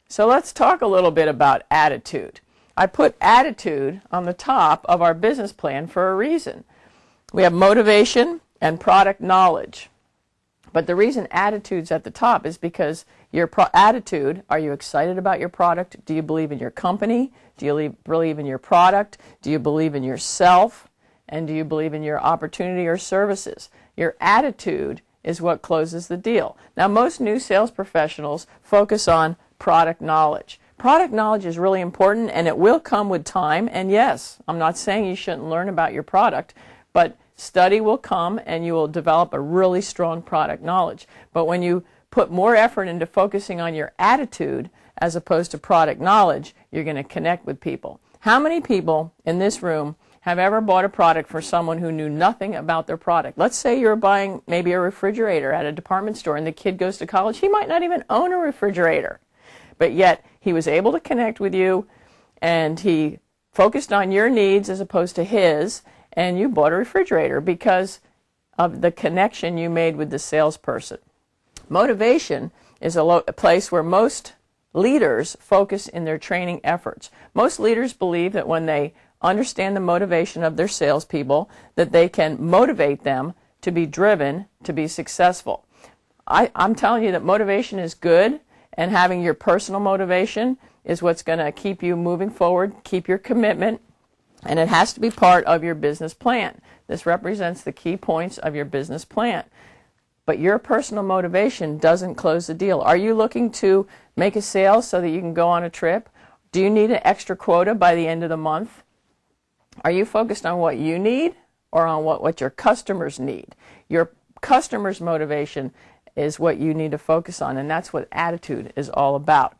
So let's talk a little bit about attitude. I put attitude on the top of our business plan for a reason. We have motivation and product knowledge. But the reason attitude's at the top is because your attitude, are you excited about your product? Do you believe in your company? Do you believe in your product? Do you believe in yourself? And do you believe in your opportunity or services? Your attitude is what closes the deal. Now, most new sales professionals focus on product knowledge. Product knowledge is really important, and it will come with time. And yes, I'm not saying you shouldn't learn about your product, but study will come and you will develop a really strong product knowledge. But when you put more effort into focusing on your attitude as opposed to product knowledge, you're going to connect with people. How many people in this room have ever bought a product for someone who knew nothing about their product? Let's say you're buying maybe a refrigerator at a department store and the kid goes to college. He might not even own a refrigerator, but yet he was able to connect with you and he focused on your needs as opposed to his, and you bought a refrigerator because of the connection you made with the salesperson. Motivation is a place where most leaders focus in their training efforts. Most leaders believe that when they understand the motivation of their salespeople, that they can motivate them to be driven to be successful. I'm telling you that motivation is good, and having your personal motivation is what's going to keep you moving forward, keep your commitment, and it has to be part of your business plan. This represents the key points of your business plan. But your personal motivation doesn't close the deal. Are you looking to make a sale so that you can go on a trip? Do you need an extra quota by the end of the month? Are you focused on what you need or on what your customers need? Your customer's motivation is what you need to focus on, and that's what attitude is all about.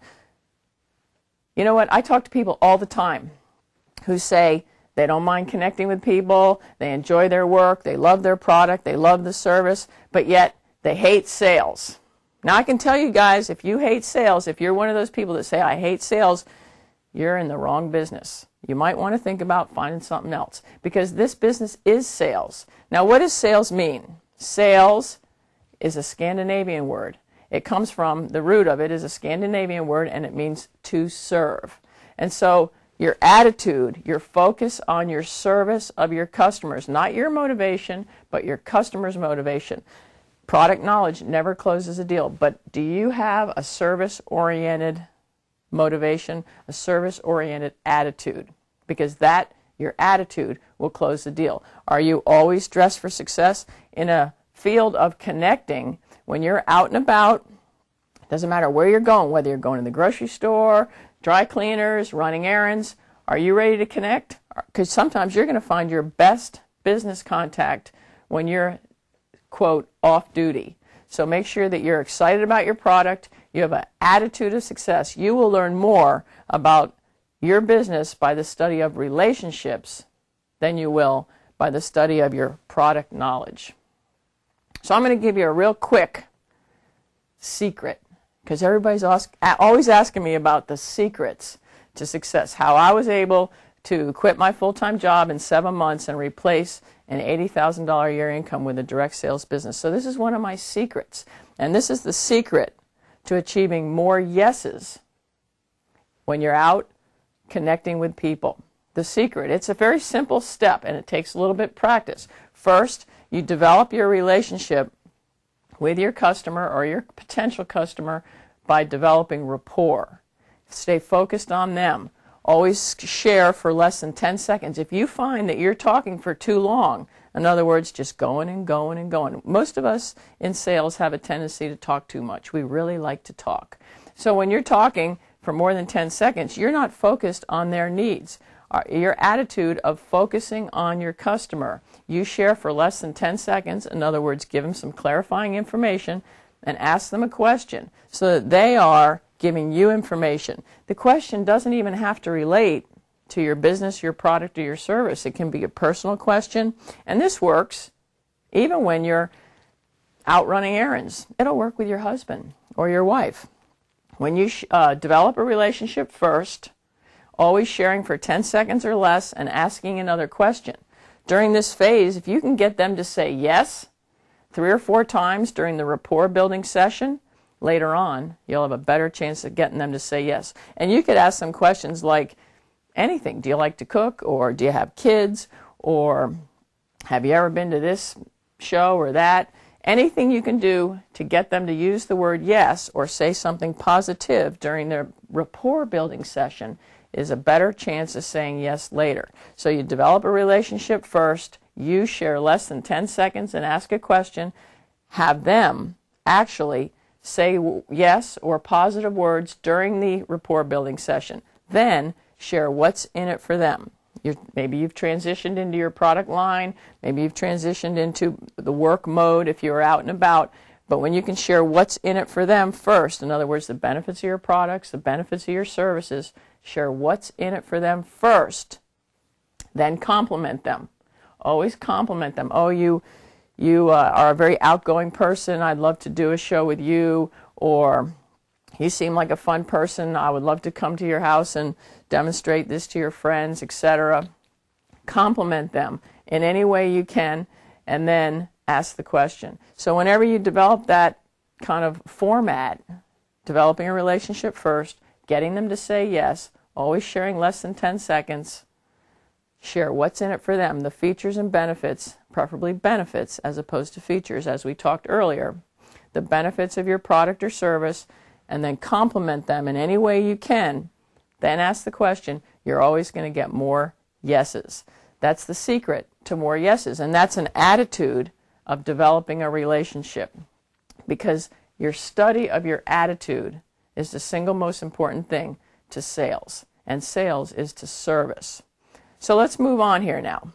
You know what? I talk to people all the time who say they don't mind connecting with people, they enjoy their work, they love their product, they love the service, but yet they hate sales. Now, I can tell you guys, if you hate sales, if you're one of those people that say, I hate sales, you're in the wrong business. You might want to think about finding something else, because this business is sales. Now, what does sales mean? Sales is a Scandinavian word. It comes from, the root of it is a Scandinavian word, and it means to serve. And so your attitude, your focus on your service of your customers, not your motivation, but your customer's motivation. Product knowledge never closes a deal, but do you have a service-oriented motivation, a service-oriented attitude? Because that, your attitude, will close the deal. Are you always dressed for success? In a field of connecting, when you're out and about, doesn't matter where you're going, whether you're going to the grocery store, dry cleaners, running errands, are you ready to connect? Because sometimes you're going to find your best business contact when you're, quote, off duty. So make sure that you're excited about your product, you have an attitude of success. You will learn more about your business by the study of relationships than you will by the study of your product knowledge. So I'm going to give you a real quick secret, because everybody's always asking me about the secrets to success, how I was able to quit my full-time job in 7 months and replace an $80,000 a year income with a direct sales business. So this is one of my secrets, and this is the secret to achieving more yeses when you're out connecting with people. The secret, it's a very simple step, and it takes a little bit of practice. First, you develop your relationship with your customer or your potential customer by developing rapport. Stay focused on them. Always share for less than 10 seconds. If you find that you're talking for too long, in other words, just going and going and going. Most of us in sales have a tendency to talk too much. We really like to talk. So when you're talking for more than 10 seconds, you're not focused on their needs. Your attitude of focusing on your customer. You share for less than 10 seconds. In other words, give them some clarifying information and ask them a question so that they are giving you information. The question doesn't even have to relate to your business, your product, or your service. It can be a personal question, and this works even when you're out running errands. It'll work with your husband or your wife. When you develop a relationship first, always sharing for 10 seconds or less and asking another question. During this phase, if you can get them to say yes 3 or 4 times during the rapport building session, later on, you'll have a better chance of getting them to say yes. And you could ask them questions like anything. Do you like to cook? Or do you have kids? Or have you ever been to this show or that? Anything you can do to get them to use the word yes or say something positive during their rapport building session is a better chance of saying yes later. So you develop a relationship first, you share less than 10 seconds and ask a question, have them actually say yes or positive words during the rapport building session. Then share what's in it for them. Maybe you've transitioned into your product line, maybe you've transitioned into the work mode if you're out and about, but when you can share what's in it for them first, in other words, the benefits of your products, the benefits of your services, share what's in it for them first, then compliment them. Always compliment them. Oh, you are a very outgoing person, I'd love to do a show with you, or you seem like a fun person, I would love to come to your house and demonstrate this to your friends, etc. Compliment them in any way you can, and then ask the question. So whenever you develop that kind of format, developing a relationship first, getting them to say yes, always sharing less than 10 seconds, share what's in it for them, the features and benefits, preferably benefits as opposed to features, as we talked earlier, the benefits of your product or service, and then compliment them in any way you can, then ask the question, you're always going to get more yeses. That's the secret to more yeses, and that's an attitude of developing a relationship, because your study of your attitude is the single most important thing to sales, and sales is to service. So let's move on here now.